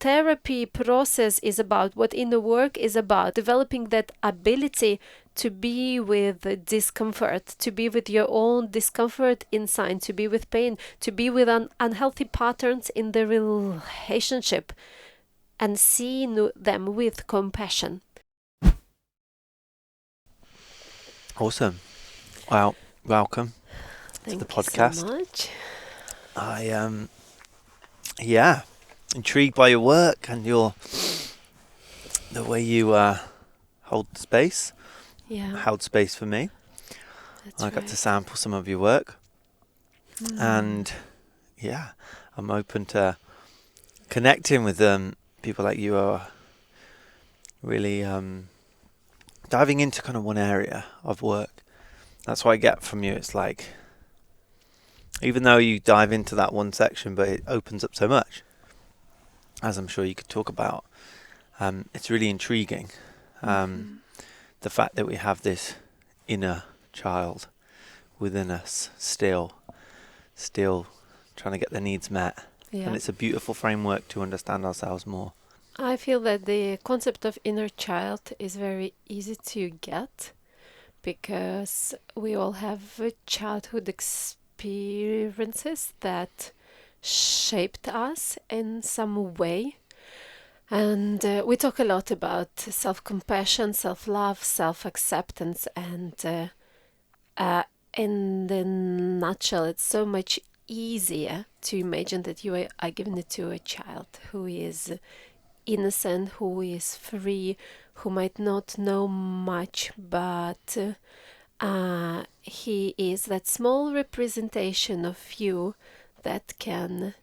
therapy process is about, what inner work is about, developing that ability to be with discomfort, to be with your own discomfort inside, to be with pain, to be with unhealthy patterns in the relationship, and seeing them with compassion. Awesome. Well, welcome Thank to the podcast. you so much. I intrigued by your work and the way you hold space. Yeah, Held space for me. that's I got to sample some of your work, and I'm open to connecting with people like you are really diving into kind of one area of work. That's what I get from you. It's like, even though you dive into that one section, but it opens up so much, as I'm sure you could talk about. It's really intriguing. The fact that we have this inner child within us still trying to get their needs met. Yeah. And it's a beautiful framework to understand ourselves more. I feel that the concept of inner child is very easy to get, because we all have childhood experiences that shaped us in some way. And we talk a lot about self-compassion, self-love, self-acceptance, and in the nutshell, it's so much easier to imagine that you are giving it to a child who is innocent, who is free, who might not know much, but he is that small representation of you that can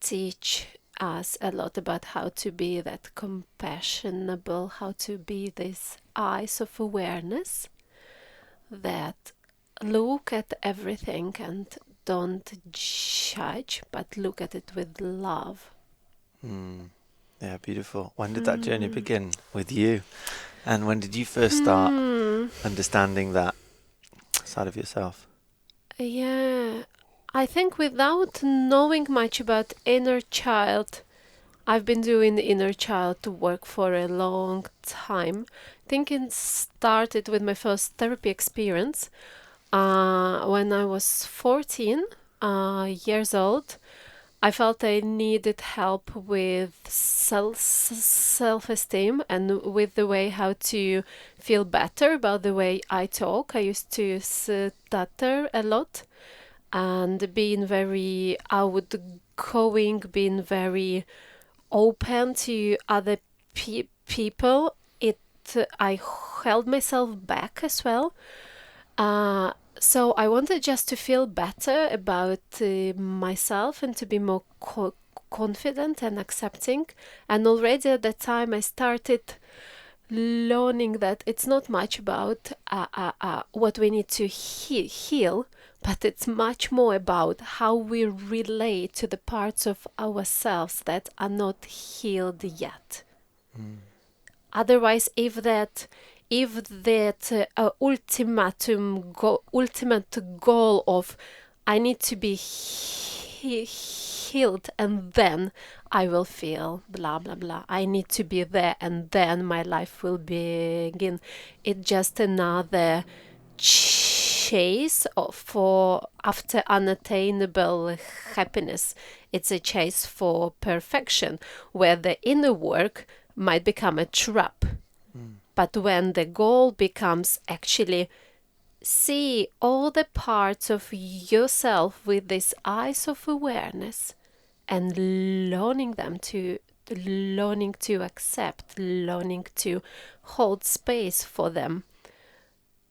teach us a lot about how to be that compassionable, how to be these eyes of awareness that look at everything and don't judge, but look at it with love. Yeah, beautiful. When did that journey begin with you? And when did you first start understanding that side of yourself? Yeah, I think without knowing much about inner child, I've been doing inner child work for a long time. I think it started with my first therapy experience when I was 14 years old. I felt I needed help with self-esteem and with the way how to feel better about the way I talk. I used to stutter a lot, and being very outgoing, being very open to other people, I held myself back as well. So I wanted just to feel better about myself and to be more confident and accepting. And already at that time, I started learning that it's not much about what we need to heal, but it's much more about how we relate to the parts of ourselves that are not healed yet. Otherwise, if that ultimate goal of I need to be healed and then I will feel blah blah blah, I need to be there and then my life will begin, it's just another chase for after unattainable happiness. It's a chase for perfection, where the inner work might become a trap. But when the goal becomes actually see all the parts of yourself with these eyes of awareness and learning to accept, learning to hold space for them,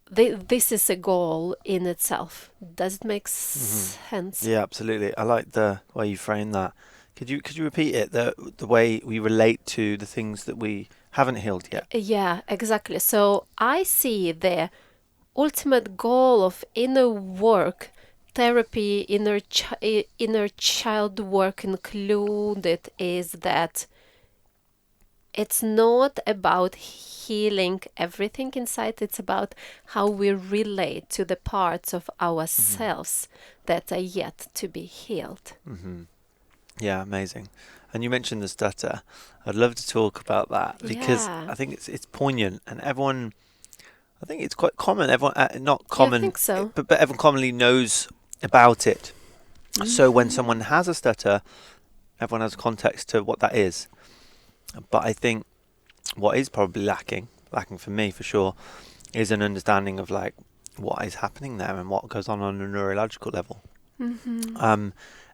this is a goal in itself. Does it make sense? Yeah, absolutely. I like the way you frame that. Could you repeat it? The way we relate to the things that we haven't healed yet. Yeah, exactly. So I see the ultimate goal of inner work, therapy, inner child work included, is that it's not about healing everything inside. It's about how we relate to the parts of ourselves that are yet to be healed. Yeah, amazing. And you mentioned the stutter. I'd love to talk about that because Yeah. I think it's poignant, and everyone. I think it's quite common. Everyone, not Yeah, I common, think so. but everyone commonly knows about it. So when Hmm. someone has a stutter, everyone has context to what that is. But I think what is probably lacking for me for sure, is an understanding of like what is happening there and what goes on a neurological level. Hmm. Um,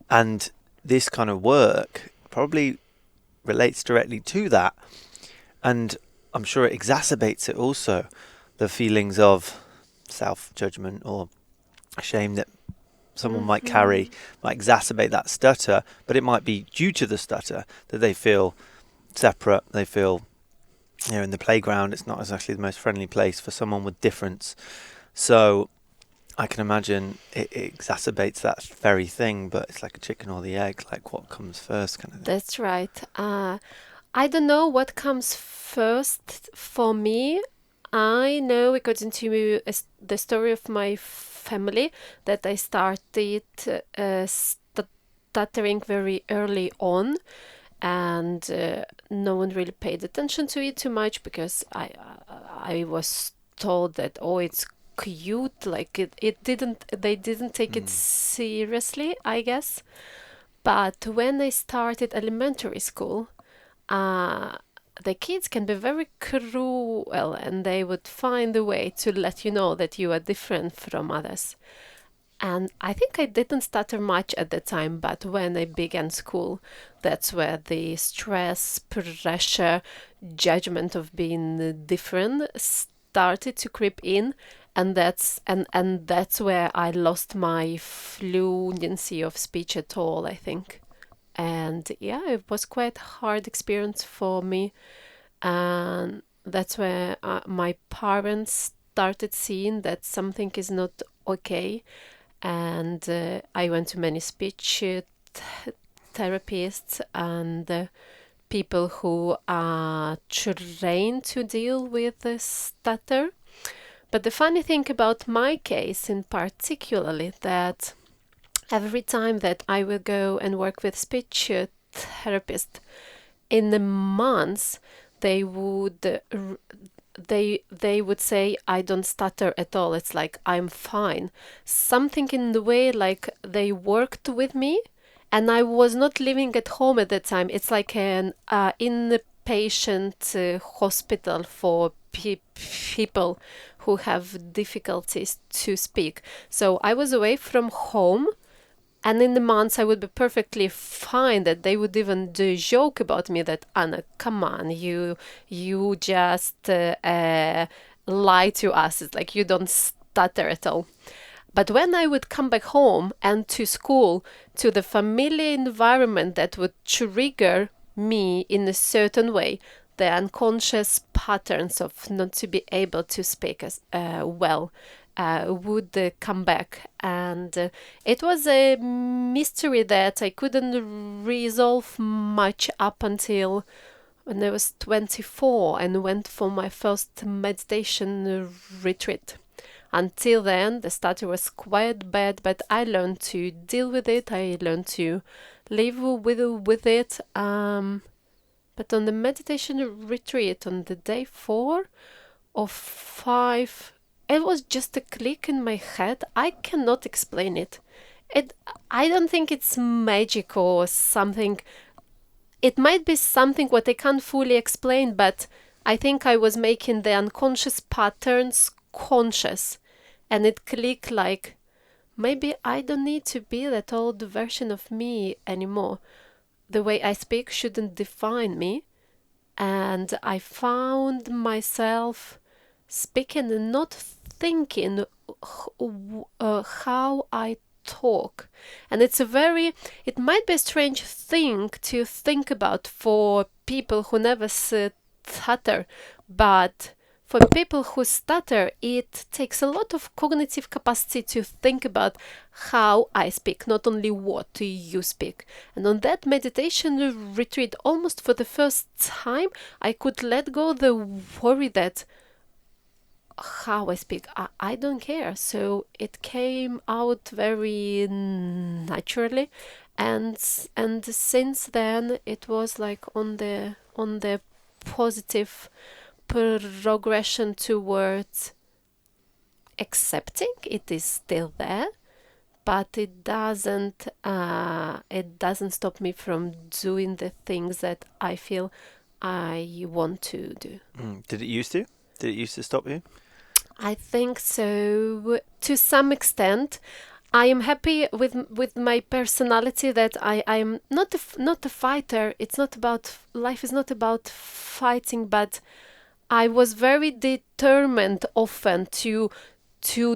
and this kind of work probably relates directly to that, and I'm sure it exacerbates it also, the feelings of self-judgment or shame that someone might Hmm. carry might exacerbate that stutter, but it might be due to the stutter that they feel separate, they feel, in the playground it's not exactly the most friendly place for someone with difference. So I can imagine it exacerbates that very thing, but it's like a chicken or the egg, like what comes first kind of thing. That's right. I don't know what comes first for me. I know, according to the story of my family, that I started stuttering very early on, and no one really paid attention to it too much because I was told that, oh, it's cute, like it didn't they didn't take it Mm. seriously, I guess. But when I started elementary school, uh, the kids can be very cruel, and they would find a way to let you know that you are different from others. And I think I didn't stutter much at the time, but when I began school, that's where the stress, pressure, judgment of being different started to creep in, and that's where I lost my fluency of speech at all, I think. And yeah, it was quite a hard experience for me, and that's where my parents started seeing that something is not okay. And I went to many speech therapists and people who are trained to deal with the stutter. But the funny thing about my case in particularly, that every time that I will go and work with speech therapist, in the months they would they would say I don't stutter at all. It's like I'm fine. Something in the way, like they worked with me, and I was not living at home at that time. It's like an inpatient hospital for people who have difficulties to speak. So I was away from home, and in the months I would be perfectly fine. That they would even do joke about me that, Anna, come on, you just lie to us. It's like you don't stutter at all. But when I would come back home and to school, to the familiar environment that would trigger me in a certain way, the unconscious patterns of not to be able to speak as well would come back. And it was a mystery that I couldn't resolve much up until when I was 24 and went for my first meditation retreat. Until then, the stutter was quite bad, but I learned to deal with it. I learned to live with it. But on the meditation retreat, on the day 4 or 5, it was just a click in my head. I cannot explain it. It. I don't think it's magic or something. It might be something what I can't fully explain, but I think I was making the unconscious patterns conscious, and it clicked like, maybe I don't need to be that old version of me anymore. The way I speak shouldn't define me. And I found myself speaking and not thinking how I talk. And it might be a strange thing to think about for people who never stutter, but for people who stutter, it takes a lot of cognitive capacity to think about how I speak, not only what you speak. And on that meditation retreat, almost for the first time, I could let go the worry that how I speak, I don't care. So it came out very naturally, and since then it was like on the positive progression towards accepting. It is still there, but it doesn't stop me from doing the things that I feel I want to do. Did it used to? Did it used to stop you? I think so to some extent. I am happy with my personality that I'm not a fighter. It's not about life is not about fighting, but I was very determined often to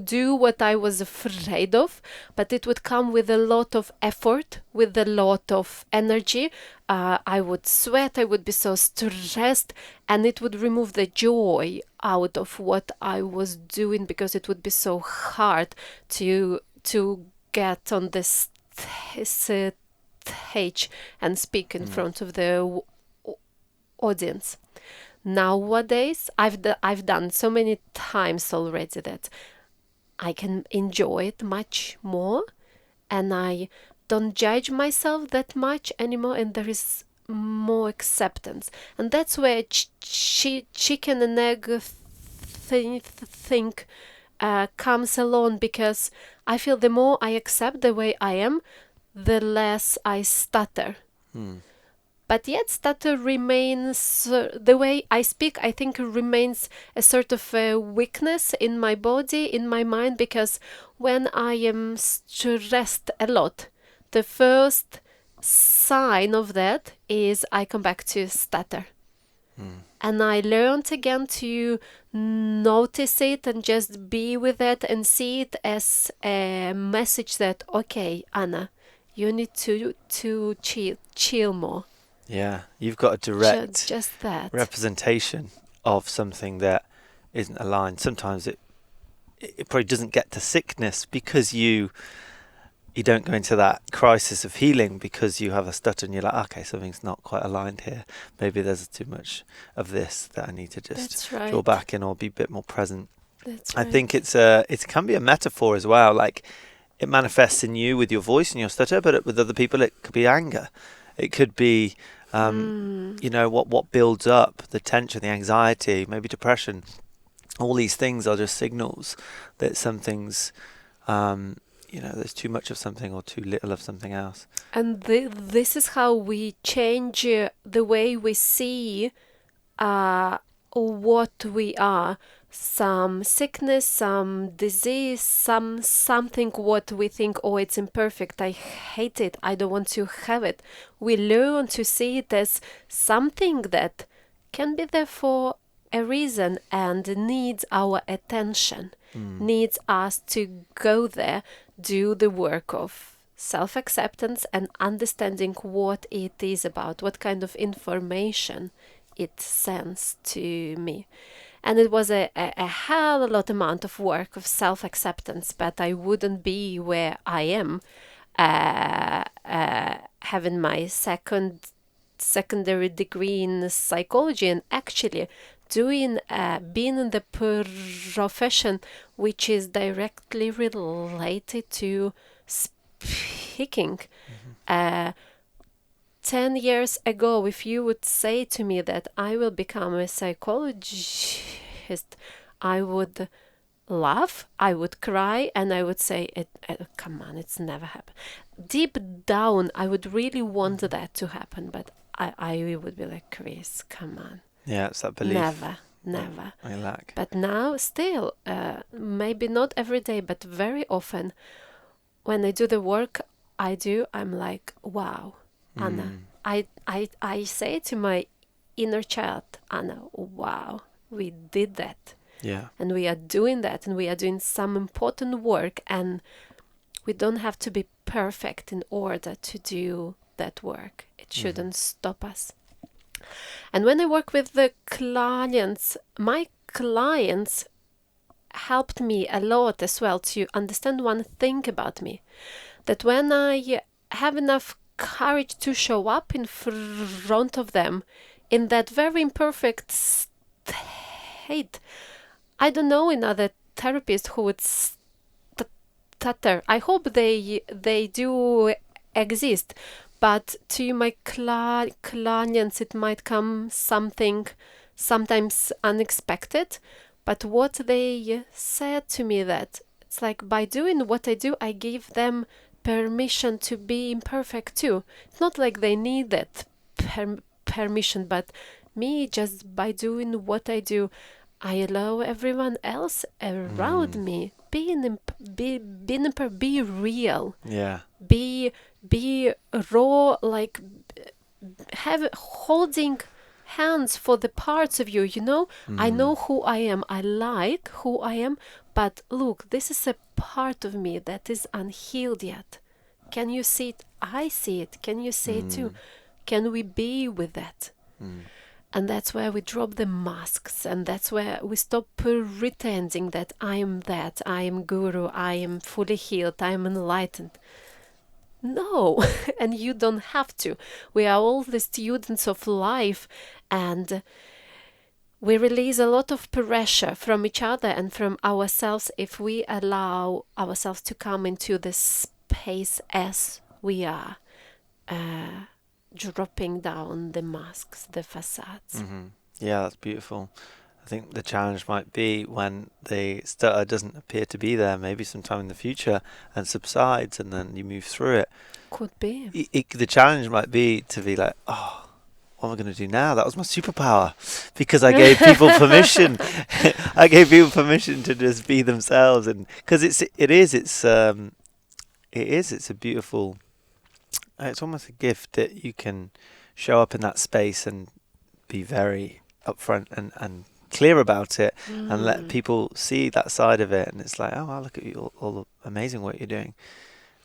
do what I was afraid of, but it would come with a lot of effort, with a lot of energy. I would sweat, I would be so stressed, and it would remove the joy out of what I was doing because it would be so hard to get on this stage and speak in front of the audience. Nowadays, I've done so many times already that I can enjoy it much more, and I don't judge myself that much anymore, and there is more acceptance. And that's where chicken and egg thing comes along, because I feel the more I accept the way I am, the less I stutter. But yet stutter remains, the way I speak, I think remains a sort of a weakness in my body, in my mind, because when I am stressed a lot, the first sign of that is I come back to stutter. And I learned again to notice it and just be with it and see it as a message that, okay, Anna, you need to chill more. Yeah, you've got a direct just that representation of something that isn't aligned. Sometimes it probably doesn't get to sickness because you don't go into that crisis of healing because you have a stutter and you're like, okay, something's not quite aligned here. Maybe there's too much of this that I need to just draw back in or be a bit more present. That's right. I think it can be a metaphor as well. Like it manifests in you with your voice and your stutter, but with other people it could be anger. It could be, what builds up the tension, the anxiety, maybe depression. All these things are just signals that something's, there's too much of something or too little of something else. And this is how we change the way we see what we are. Some sickness, some disease, something what we think, oh, it's imperfect, I hate it, I don't want to have it. We learn to see it as something that can be there for a reason and needs our attention, needs us to go there, do the work of self-acceptance and understanding what it is about, what kind of information it sends to me. And it was a hell of a lot amount of work of self-acceptance, but I wouldn't be where I am having my secondary degree in psychology and actually doing being in the profession which is directly related to speaking. 10 years ago, if you would say to me that I will become a psychologist, I would laugh, I would cry, and I would say, come on, it's never happened. Deep down, I would really want that to happen, but I would be like, Chris, come on. Yeah, it's that belief. Never. I lack. But now, still, maybe not every day, but very often, when I do the work I do, I'm like, wow. Anna, I say to my inner child, Anna, wow, we did that. Yeah. And we are doing that, and we are doing some important work, and we don't have to be perfect in order to do that work. It shouldn't stop us. And when I work with the clients, my clients helped me a lot as well to understand one thing about me, that when I have enough courage to show up in front of them in that very imperfect state. I don't know another therapist who would stutter. I hope they do exist. But to my clients, it might come something sometimes unexpected. But what they said to me, that it's like by doing what I do, I give them permission to be imperfect too. It's not like they need that permission, but me, just by doing what I do, I allow everyone else around me be real, Yeah. be raw, like have holding hands for the parts of you, you know. I know who I am, I like who I am, but look, this is a part of me that is unhealed yet. Can you see it? I see it. Can you see it too? Can we be with that? And that's where we drop the masks, and that's where we stop pretending that I am guru, I am fully healed, I am enlightened. No, and you don't have to. We are all the students of life, and we release a lot of pressure from each other and from ourselves if we allow ourselves to come into this space as we are, dropping down the masks, the facades. Yeah, that's beautiful. I think the challenge might be when the stutter doesn't appear to be there, maybe sometime in the future, and subsides, and then you move through it. Could be. The challenge might be to be like, oh, what am I going to do now? That was my superpower, because I gave people permission. I gave people permission to just be themselves, and because it's a beautiful. It's almost a gift that you can show up in that space and be very upfront and clear about it, and let people see that side of it. And it's like, oh, wow, look at you, all the amazing work you're doing,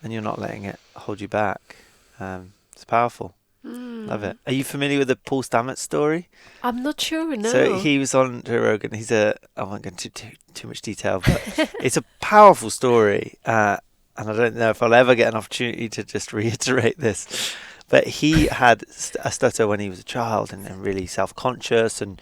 and you're not letting it hold you back. It's powerful. Love it. Are you familiar with the Paul Stamets story? I'm not sure, no. So he was on Joe Rogan. I won't go into too much detail, but it's a powerful story. And I don't know if I'll ever get an opportunity to just reiterate this. But he had a stutter when he was a child, and really self-conscious, and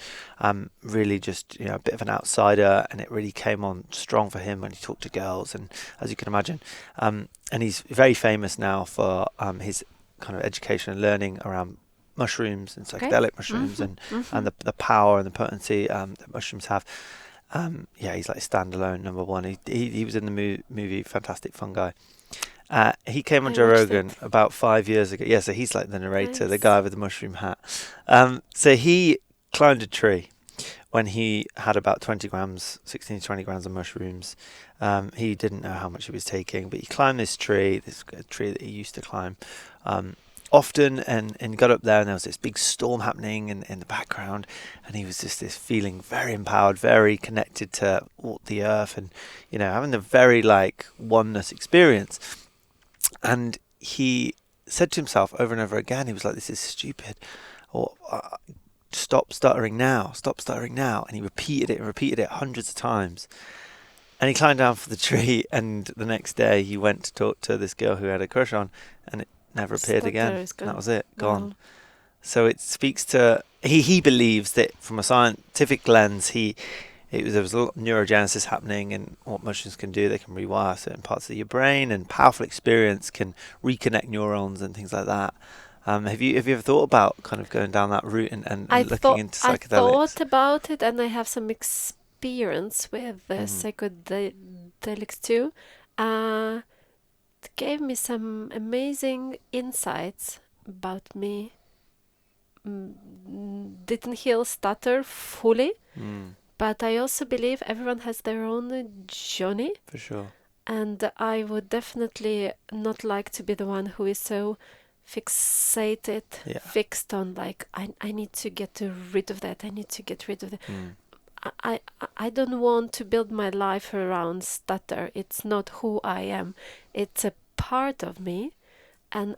really just a bit of an outsider. And it really came on strong for him when he talked to girls, and as you can imagine. And he's very famous now for his kind of education and learning around mushrooms and psychedelic mushrooms, and the power and the potency that mushrooms have. He's like standalone number one. He was in the movie Fantastic Fungi. He came on Joe Rogan about 5 years ago. Yeah, so he's like the narrator, the guy with the mushroom hat. So he climbed a tree when he had about 16 to 20 grams of mushrooms. He didn't know how much he was taking, but he climbed this tree that he used to climb often, and got up there, and there was this big storm happening in the background, and he was just this feeling very empowered, very connected to the earth, and having the very like oneness experience. And he said to himself over and over again, he was like, this is stupid, or stop stuttering now, and he repeated it hundreds of times. And he climbed down from the tree, and the next day he went to talk to this girl who had a crush on, and it never appeared again. That was it, gone. Wow. So it speaks to, he believes that from a scientific lens, there was a lot of neurogenesis happening, and what mushrooms can do, they can rewire certain parts of your brain, and powerful experience can reconnect neurons and things like that. Have you ever thought about kind of going down that route and looking into psychedelics? I thought about it, and I have some experience with psychedelics too. It gave me some amazing insights about me. Didn't heal stutter fully. But I also believe everyone has their own journey. For sure. And I would definitely not like to be the one who is so fixated, fixed on like, I need to get rid of that. I need to get rid of that. I don't want to build my life around stutter. It's not who I am. It's a part of me. And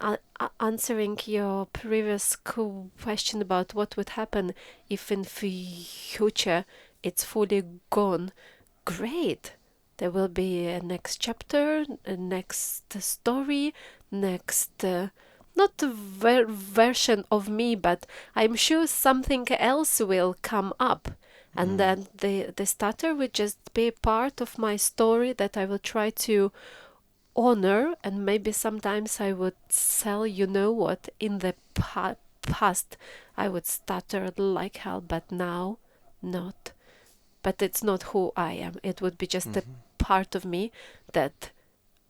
answering your previous question about what would happen if in future it's fully gone, great. There will be a next chapter, a next story, next not a version of me, but I'm sure something else will come up, and then the stutter will just be part of my story that I will try to honor, and maybe sometimes I would tell, you know what, in the past I would stutter like hell, but now not. But it's not who I am. It would be just a part of me that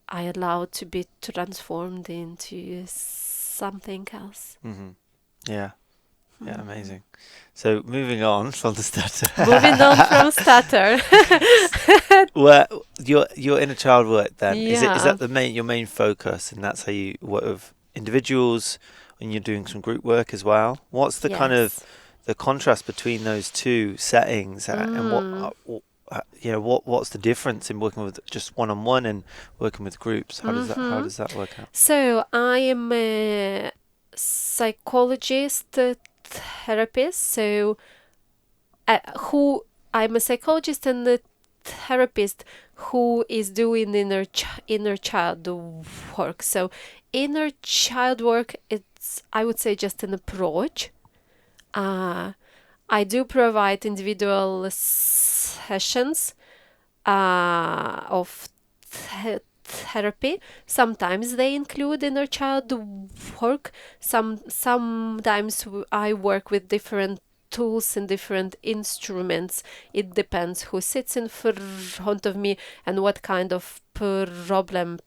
I allowed to be transformed into something else. Yeah. Yeah, amazing. So moving on from the stutter. Moving on from stutter. Where your inner child work then is Yeah. that your main focus, and that's how you work with individuals, and you're doing some group work as well. What's the kind of Yes. the contrast between those two settings, and what's the difference in working with just one-on-one and working with groups? How does that work out? So I am a psychologist, therapist. So who I'm a psychologist and a therapist who is doing inner child work. So inner child work, it's, I would say, just an approach. I do provide individual sessions of therapy. Sometimes they include inner child work. Sometimes I work with different tools and different instruments. It depends who sits in front of me and what kind of problem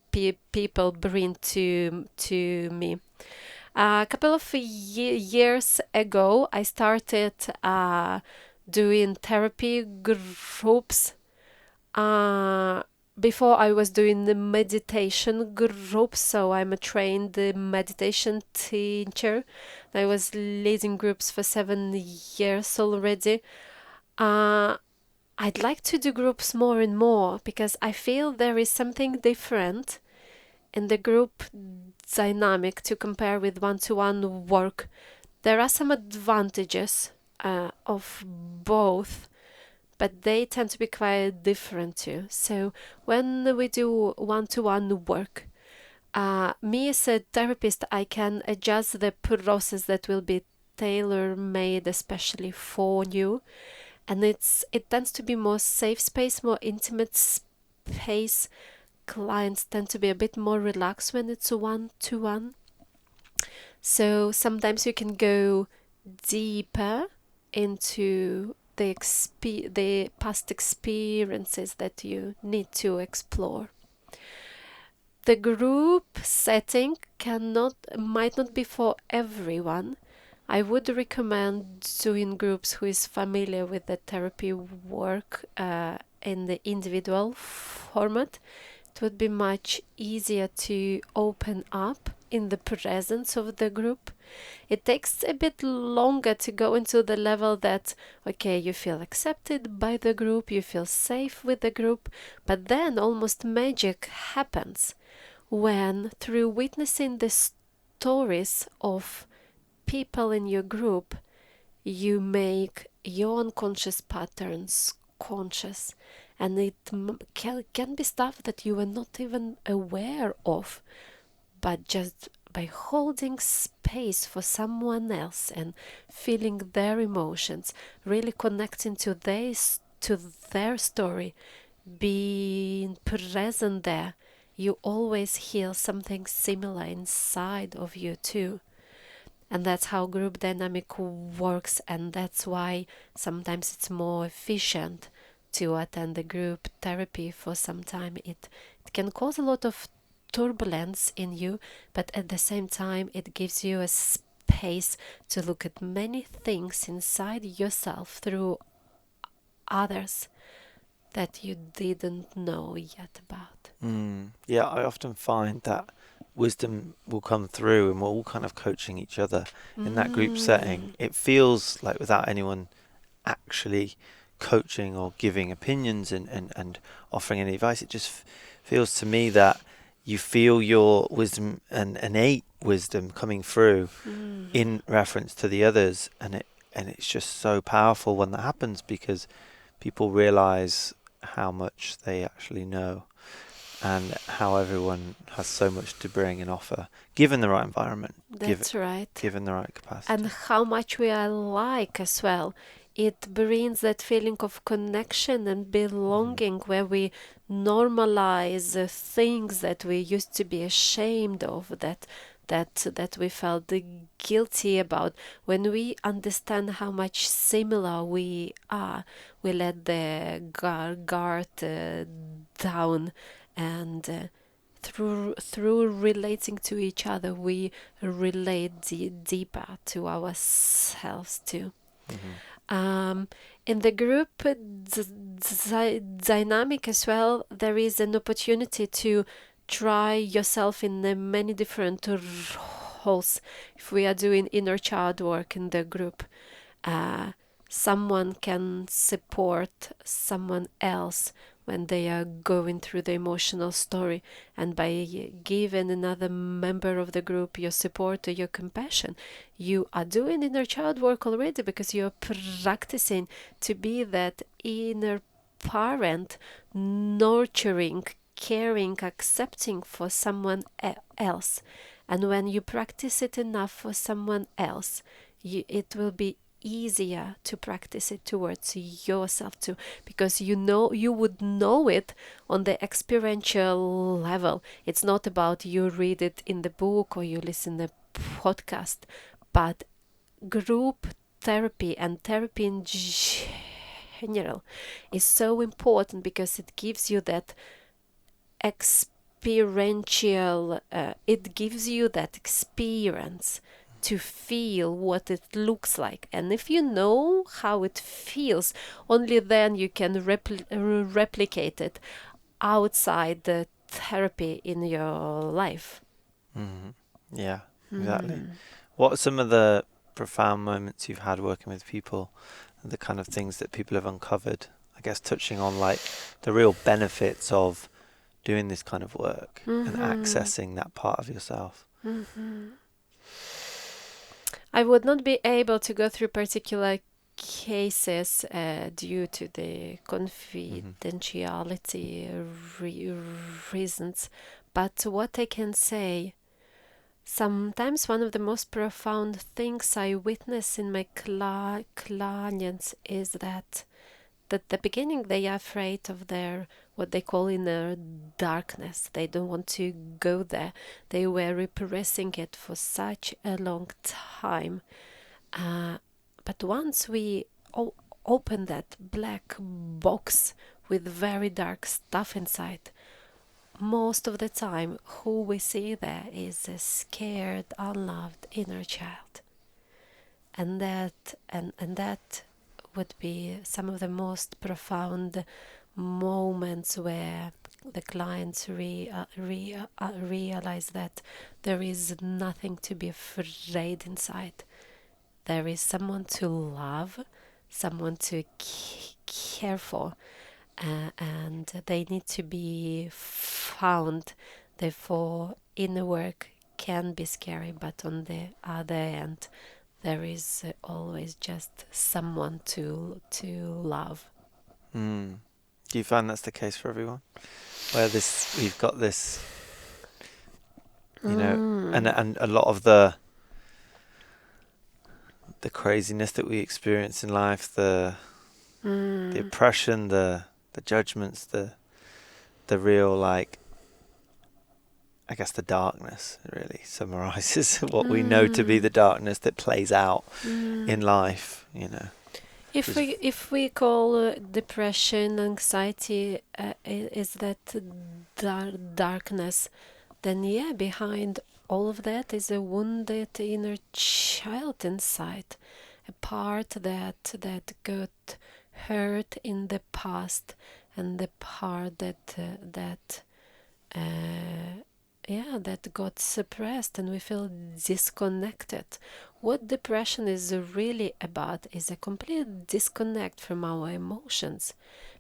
people bring to me. A couple of years ago, I started doing therapy groups. Before I was doing the meditation groups, so I'm a trained meditation teacher. I was leading groups for 7 years already. I'd like to do groups more and more because I feel there is something different in the group dynamic to compare with one-to-one work. There are some advantages of both, but they tend to be quite different too. So when we do one-to-one work, me as a therapist, I can adjust the process that will be tailor-made especially for you, and it tends to be more safe space, more intimate space. Clients tend to be a bit more relaxed when it's a one-to-one. So sometimes you can go deeper into the past experiences that you need to explore. The group setting might not be for everyone. I would recommend doing groups who is familiar with the therapy work in the individual format. It would be much easier to open up in the presence of the group. It takes a bit longer to go into the level that, okay, you feel accepted by the group, you feel safe with the group, but then almost magic happens when, through witnessing the stories of people in your group, you make your unconscious patterns conscious, and it can be stuff that you were not even aware of, but just by holding space for someone else and feeling their emotions, really connecting to their story, being present there, you always heal something similar inside of you too. And that's how group dynamic works, and that's why sometimes it's more efficient to attend the group therapy for some time. It can cause a lot of turbulence in you, but at the same time it gives you a space to look at many things inside yourself through others that you didn't know yet about. Yeah, I often find that wisdom will come through and we're all kind of coaching each other in that group setting. It feels like without anyone actually coaching or giving opinions and offering any advice, it just feels to me that you feel your wisdom and innate wisdom coming through in reference to the others, and it's just so powerful when that happens, because people realize how much they actually know and how everyone has so much to bring and offer, given the right environment. That's right. Given the right capacity. And how much we are alike as well. it brings that feeling of connection and belonging, where we normalize things that we used to be ashamed of, that we felt guilty about. When we understand how much similar we are, we let the guard down, and through relating to each other, we relate deeper to ourselves too. In the group dynamic as well, there is an opportunity to try yourself in many different roles. If we are doing inner child work in the group, someone can support someone else when they are going through the emotional story, and by giving another member of the group your support or your compassion, you are doing inner child work already, because you're practicing to be that inner parent, nurturing, caring, accepting for someone else. And when you practice it enough for someone else, it will be easier to practice it towards yourself too, because you would know it on the experiential level. It's not about you read it in the book or you listen to the podcast, but group therapy and therapy in general is so important, because it gives you that experiential it gives you that experience to feel what it looks like. And if you know how it feels, only then you can replicate it outside the therapy in your life. Yeah, exactly. What are some of the profound moments you've had working with people, and the kind of things that people have uncovered? I guess touching on like the real benefits of doing this kind of work and accessing that part of yourself. I would not be able to go through particular cases due to the confidentiality reasons, but what I can say, sometimes one of the most profound things I witness in my clients is that at the beginning they are afraid of their what they call inner darkness. They don't want to go there. They were repressing it for such a long time. But once we open that black box with very dark stuff inside, most of the time who we see there is a scared, unloved inner child. And that would be some of the most profound moments where the clients realize that there is nothing to be afraid inside. There is someone to love, someone to care for, and they need to be found. Therefore, inner work can be scary, but on the other end, there is always just someone to love. Do you find that's the case for everyone? Where we've got this, you know, and a lot of the craziness that we experience in life, the oppression, the judgments, the real, like, I guess the darkness really summarizes what we know to be the darkness that plays out in life, you know. If we call depression, anxiety is that darkness, then yeah, behind all of that is a wounded inner child inside, a part that got hurt in the past, and the part that got suppressed, and we feel disconnected. What depression is really about is a complete disconnect from our emotions,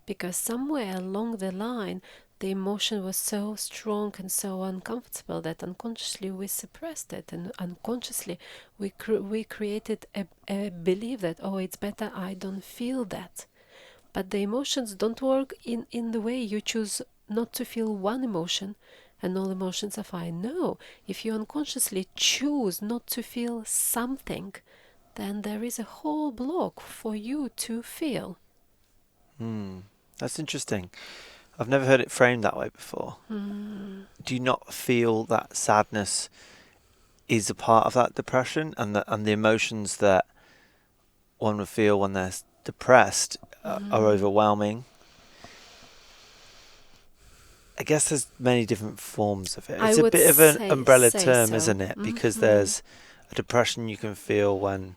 because somewhere along the line the emotion was so strong and so uncomfortable that unconsciously we suppressed it, and unconsciously we created a belief that, oh, it's better I don't feel that. But the emotions don't work in the way you choose not to feel one emotion and all emotions are fine. No, if you unconsciously choose not to feel something, then there is a whole block for you to feel. That's interesting. I've never heard it framed that way before. Do you not feel that sadness is a part of that depression, and the emotions that one would feel when they're depressed are overwhelming? I guess there's many different forms of it. I It's a would bit of an umbrella say term, so. isn't it? Because there's a depression you can feel when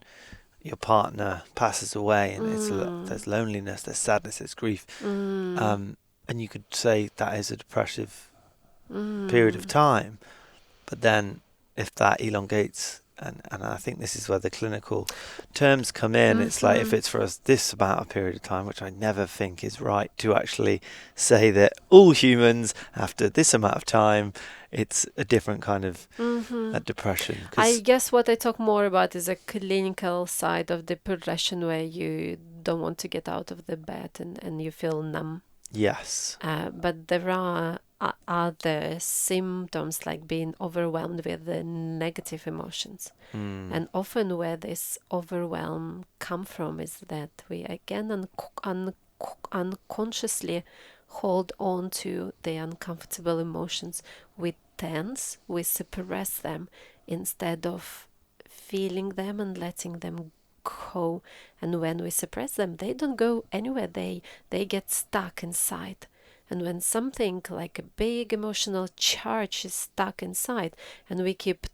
your partner passes away, and there's loneliness, there's sadness, there's grief, and you could say that is a depressive period of time. But then if that elongates, and I think this is where the clinical terms come in, it's like if it's for us this amount of period of time, which I never think is right to actually say that all humans after this amount of time, it's a different kind of depression. I guess what I talk more about is a clinical side of depression where you don't want to get out of the bed and you feel numb. Yes. But there are other symptoms like being overwhelmed with the negative emotions. And often where this overwhelm come from is that we again unconsciously hold on to the uncomfortable emotions. We tense, we suppress them instead of feeling them and letting them go. And when we suppress them, they don't go anywhere. They get stuck inside. And when something like a big emotional charge is stuck inside, and we keep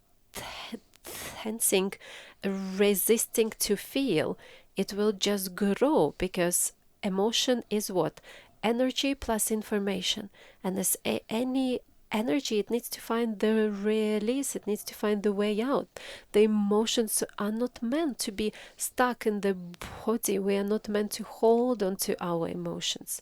tensing, resisting to feel, it will just grow, because emotion is what? Energy plus information. And as any energy, it needs to find the release, it needs to find the way out. The emotions are not meant to be stuck in the body. We are not meant to hold on to our emotions.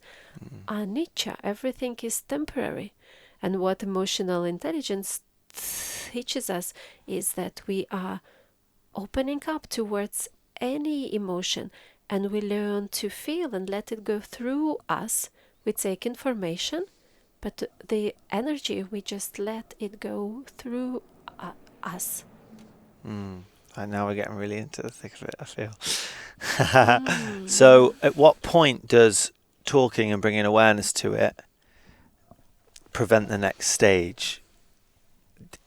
Anicca, everything is temporary. And what emotional intelligence teaches us is that we are opening up towards any emotion, and we learn to feel and let it go through us. We take information, but the energy, we just let it go through us. And now we're getting really into the thick of it, I feel. So at what point does talking and bringing awareness to it prevent the next stage?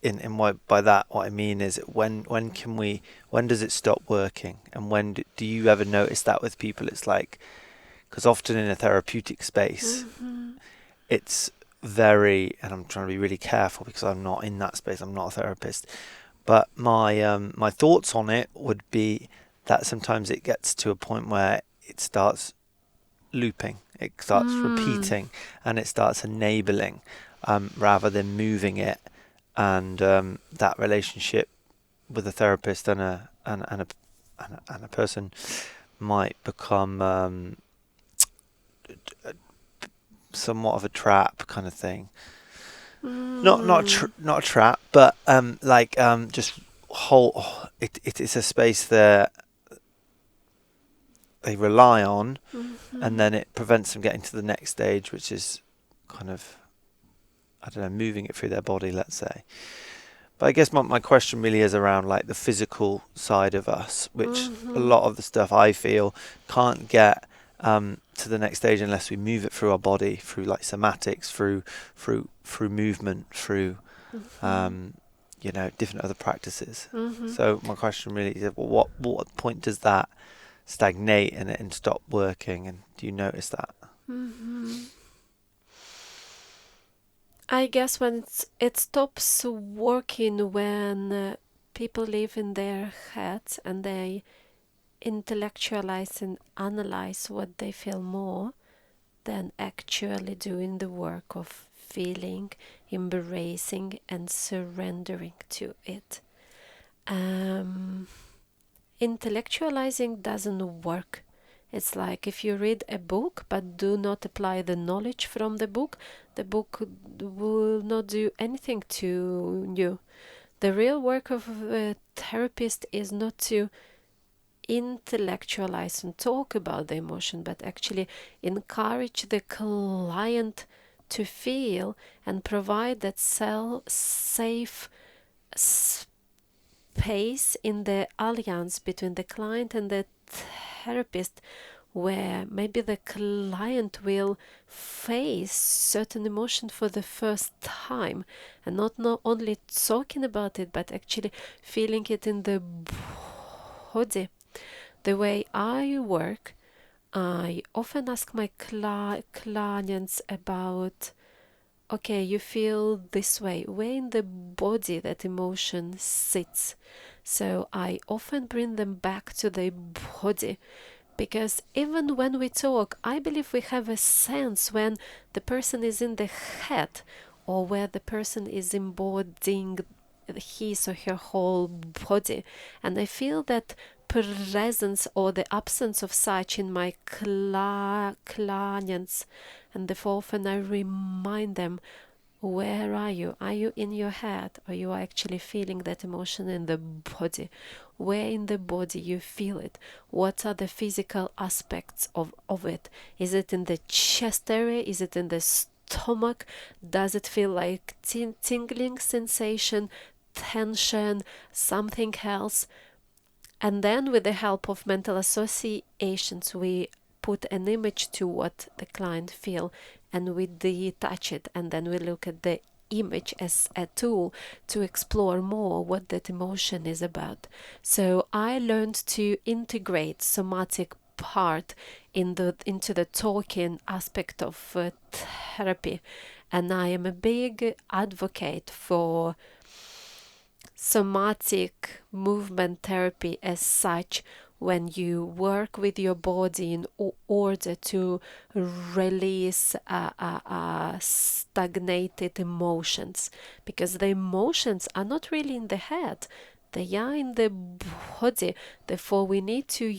In by that, what I mean is, when does it stop working, and when do you ever notice that with people? It's like, because often in a therapeutic space, it's very, and I'm trying to be really careful because I'm not in that space, I'm not a therapist, but my thoughts on it would be that sometimes it gets to a point where it starts looping, it starts repeating, and it starts enabling rather than moving it. And that relationship with a therapist and a person might become somewhat of a trap kind of thing. Not a trap, but just whole. It is a space that they rely on, and then it prevents them getting to the next stage, which is kind of, I don't know, moving it through their body, let's say. But I guess my question really is around like the physical side of us, which a lot of the stuff I feel can't get to the next stage unless we move it through our body, through like somatics, through movement, through different other practices. So my question really is, well, what point does that stagnate and stop working, and do you notice that? I guess when it stops working, when people live in their heads and they intellectualize and analyze what they feel more than actually doing the work of feeling, embracing, and surrendering to it. Intellectualizing doesn't work. It's like if you read a book but do not apply the knowledge from the book will not do anything to you. The real work of a therapist is not to intellectualize and talk about the emotion, but actually encourage the client to feel and provide that safe space in the alliance between the client and the therapist where maybe the client will face certain emotion for the first time and not only talking about it but actually feeling it in the body. The way I work, I often ask my clients about, okay, you feel this way, where in the body that emotion sits. So I often bring them back to the body because even when we talk, I believe we have a sense when the person is in the head or where the person is embodying his or her whole body. And I feel that presence or the absence of such in my clients, and therefore often I remind them, where are you? Are you in your head or you are actually feeling that emotion in the body? Where in the body you feel it? What are the physical aspects of it? Is it in the chest area? Is it in the stomach? Does it feel like tingling sensation, tension, something else? And then with the help of mental associations, we put an image to what the client feel and we detach it, and then we look at the image as a tool to explore more what that emotion is about. So I learned to integrate somatic part into the talking aspect of therapy, and I am a big advocate for somatic movement therapy as such when you work with your body in order to release stagnated emotions, because the emotions are not really in the head, they are in the body. Therefore we need to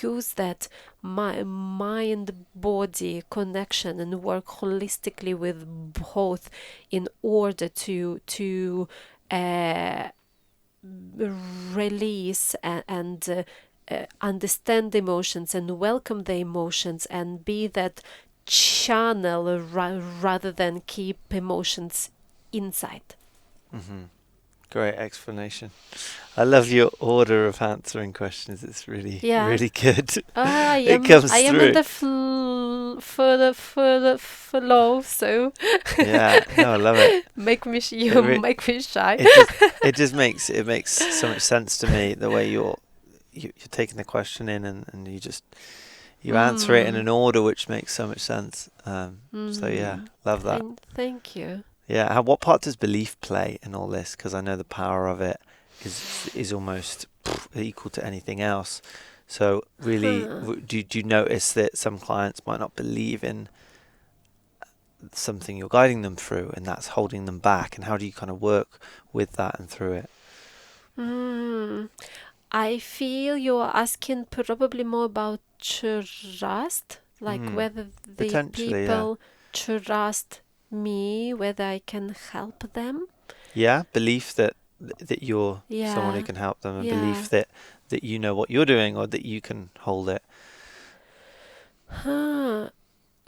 use that mind body connection and work holistically with both in order to uh, release and understand the emotions and welcome the emotions and be that channel rather than keep emotions inside. Hmm. Great explanation. I love your order of answering questions. It's really, Yeah, really good. I It am comes I am in through. the further flow, so Yeah, no, I love it. It you re- make me shy. it makes so much sense to me the way you're taking the question in and you answer it in Mm, an order which makes so much sense. So yeah, mm, love that. thank you. Yeah, what part does belief play in all this? Because I know the power of it is almost equal to anything else. So really, Huh. do you notice that some clients might not believe in something you're guiding them through, and that's holding them back? And how do you kind of work with that and through it? Mm. I feel you're asking probably more about trust, like Hmm. whether the Potentially, yeah. people trust me, whether I can help them. Yeah, belief that you're someone who Yeah, can help them, and yeah. belief that you know what you're doing or that you can hold it. Huh.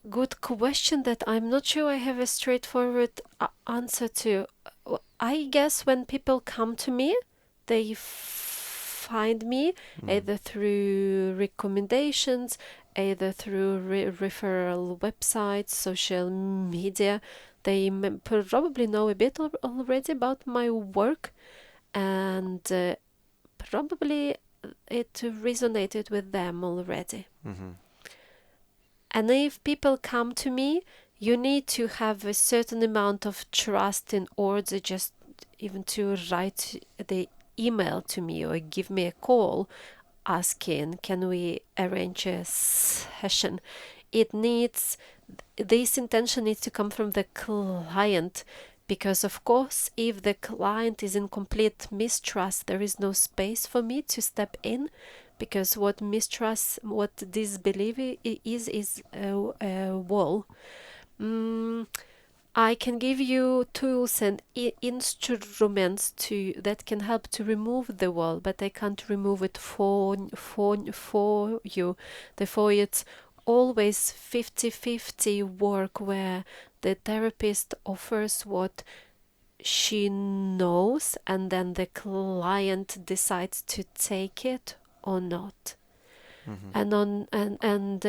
Good question that I'm not sure I have a straightforward answer to. I guess when people come to me, they find me Mm. either through recommendations, either through referral websites, social media. They probably know a bit already about my work, and probably it resonated with them already. Mhm. And if people come to me, you need to have a certain amount of trust in order just even to write the email to me or give me a call asking, can we arrange a session? It needs, this intention needs to come from the client, because of course if the client is in complete mistrust, there is no space for me to step in, because what mistrust, what disbelief is a wall. mm, I can give you tools and instruments to that can help to remove the wall, but I can't remove it for you. Therefore, it's always 50-50 work where the therapist offers what she knows, and then the client decides to take it or not. Mm-hmm. And on and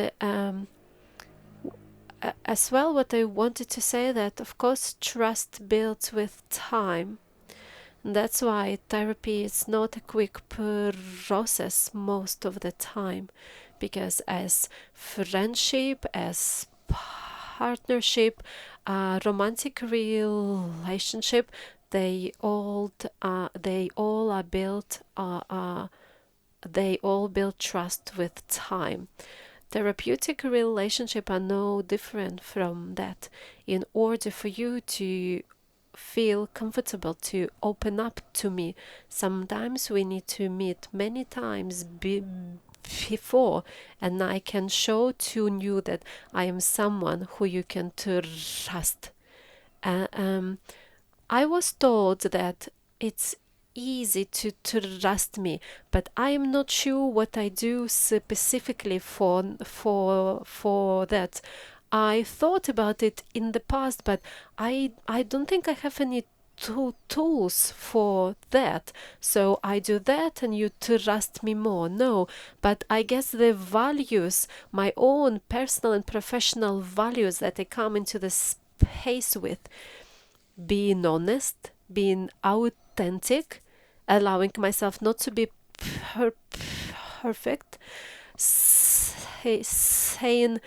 as well, what I wanted to say, that of course trust builds with time. And that's why therapy is not a quick process most of the time, because as friendship, as partnership, romantic relationship, they all are built they all build trust with time. Therapeutic relationships are no different from that. In order for you to feel comfortable to open up to me, sometimes we need to meet many times before, and I can show to you that I am someone who you can trust. Uh, um, I was told that it's easy to trust me, but I am not sure what I do specifically for that. I thought about it in the past, but I don't think I have any tools for that. So I do that and you trust me more. No, but I guess the values, my own personal and professional values that I come into the space with, being honest, being authentic, allowing myself not to be perfect, saying,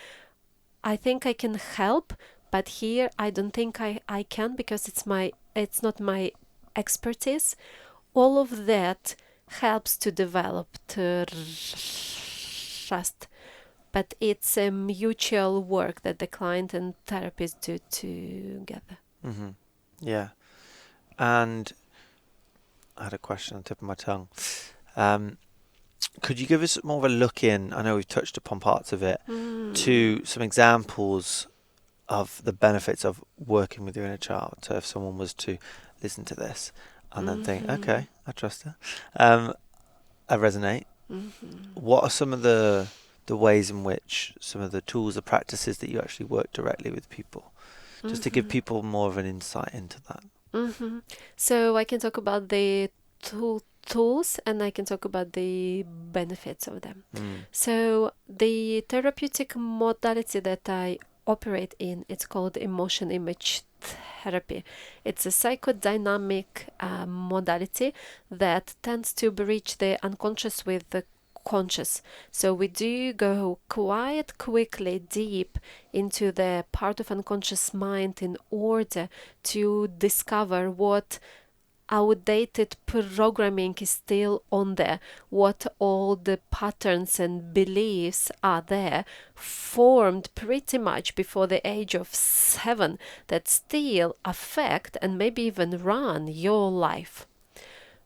I think I can help, but here I don't think I can because it's not my expertise. All of that helps to develop trust, but it's a mutual work that the client and therapist do together. Mm-hmm. Yeah. And I had a question on the tip of my tongue. Could you give us more of a look in? I know we've touched upon parts of it, to some examples of the benefits of working with your inner child. So if someone was to listen to this and then think, okay, I trust her, I resonate. What are some of the ways in which some of the tools or practices that you actually work directly with people, just to give people more of an insight into that? So I can talk about the tools and I can talk about the benefits of them. So the therapeutic modality that I operate in, it's called emotion image therapy. It's a psychodynamic modality that tends to bridge the unconscious with the conscious. So we do go quite quickly deep into the part of unconscious mind in order to discover what outdated programming is still on there, what all the patterns and beliefs are there, formed pretty much before the age of 7, that still affect and maybe even run your life.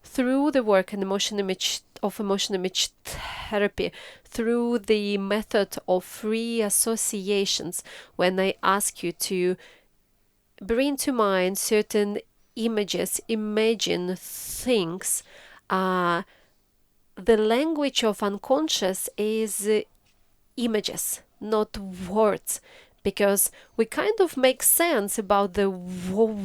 Through the work in emotion image therapy, through the method of free associations, when I ask you to bring to mind certain images, imagine things, the language of unconscious is images, not words, because we kind of make sense about the world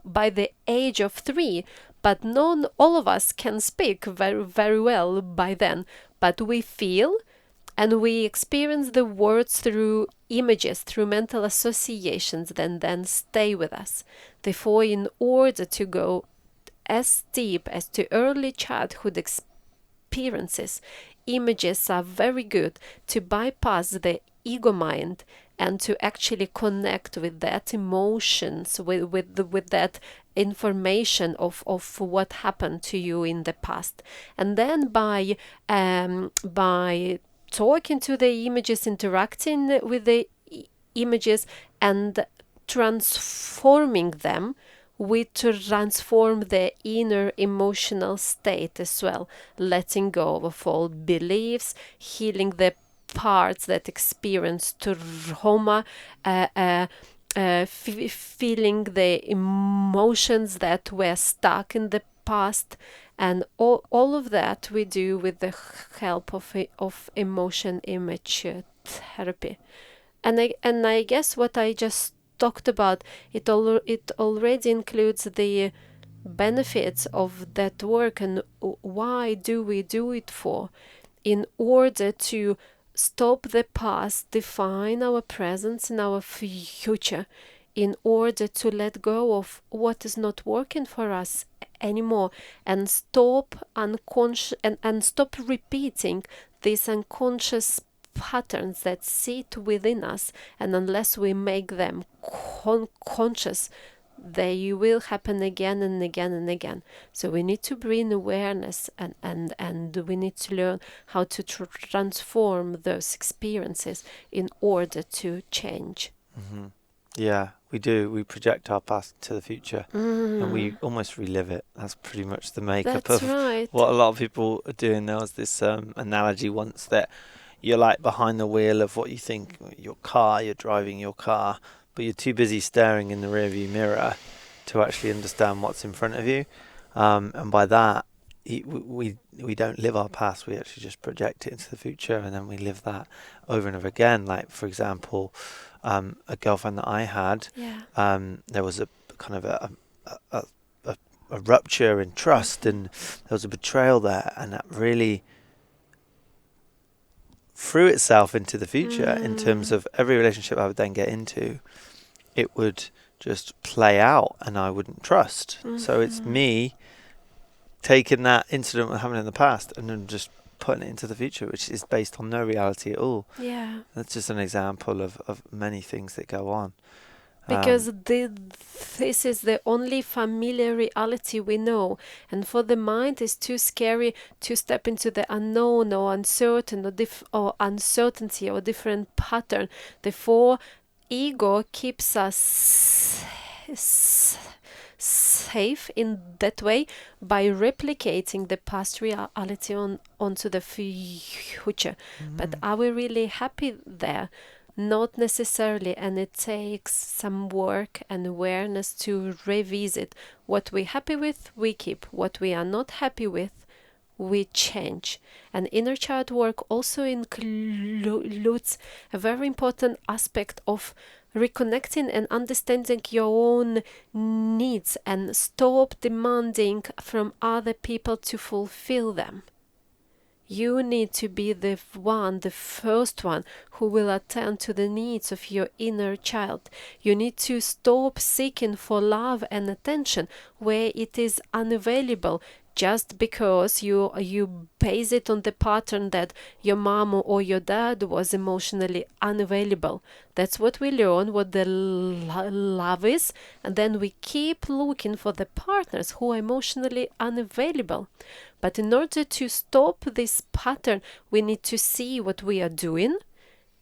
by the age of 3, but not all of us can speak very, very well by then. But we feel and we experience the words through images, through mental associations, that then stay with us. Therefore, in order to go as deep as to early childhood experiences, images are very good to bypass the ego mind and to actually connect with that emotions, with that information of what happened to you in the past. And then by talking to the images, interacting with the images, and transforming them, we transform the inner emotional state as well, letting go of all beliefs, healing the parts that experience trauma, feeling the emotions that were stuck in the past, and all of that we do with the help of emotion image therapy. And I guess what I just talked about, it already includes the benefits of that work and why do we do it for, in order to stop the past define our present and our future, in order to let go of what is not working for us anymore, and stop unconscious and stop repeating these unconscious patterns that sit within us, and unless we make them conscious, they will happen again and again and again. So we need to bring awareness, and we need to learn how to transform those experiences in order to change. Mm-hmm. Yeah, we do. We project our past to the future, and we almost relive it. That's pretty much the makeup That's of right. what a lot of people are doing. There was this analogy once that you're like behind the wheel of what you think your car, you're driving your car, but you're too busy staring in the rearview mirror to actually understand what's in front of you. And by that, we don't live our past. We actually just project it into the future, and then we live that over and over again. Like, for example, a girlfriend that I had, there was a kind of a rupture in trust, and there was a betrayal there, and that really threw itself into the future in terms of every relationship I would then get into, it would just play out and I wouldn't trust. So it's me taking that incident that happened in the past and then just putting it into the future, which is based on no reality at all. Yeah. That's just an example of many things that go on. Because this is the only familiar reality we know. And for the mind, it's too scary to step into the unknown or uncertain or uncertainty or different pattern. Therefore, ego keeps us safe in that way by replicating the past reality onto the future. But are we really happy there? Not necessarily, and it takes some work and awareness to revisit. What we're happy with, we keep. What we are not happy with, we change. And inner child work also includes a very important aspect of reconnecting and understanding your own needs and stop demanding from other people to fulfill them. You need to be the first one who will attend to the needs of your inner child. You need to stop seeking for love and attention where it is unavailable, just because you base it on the pattern that your mom or your dad was emotionally unavailable. That's what we learn, what the love is, and then we keep looking for the partners who are emotionally unavailable. But in order to stop this pattern, we need to see what we are doing,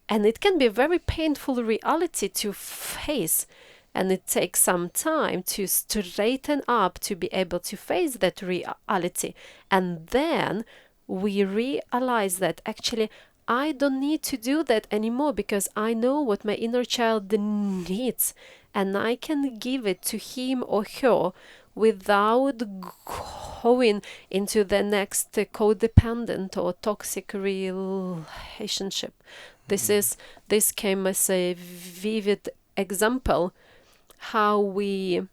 and it can be a very painful reality to face. And it takes some time to straighten up to be able to face that reality. And then we realize that actually I don't need to do that anymore, because I know what my inner child needs, and I can give it to him or her without going into the next codependent or toxic relationship. This came as a vivid example how we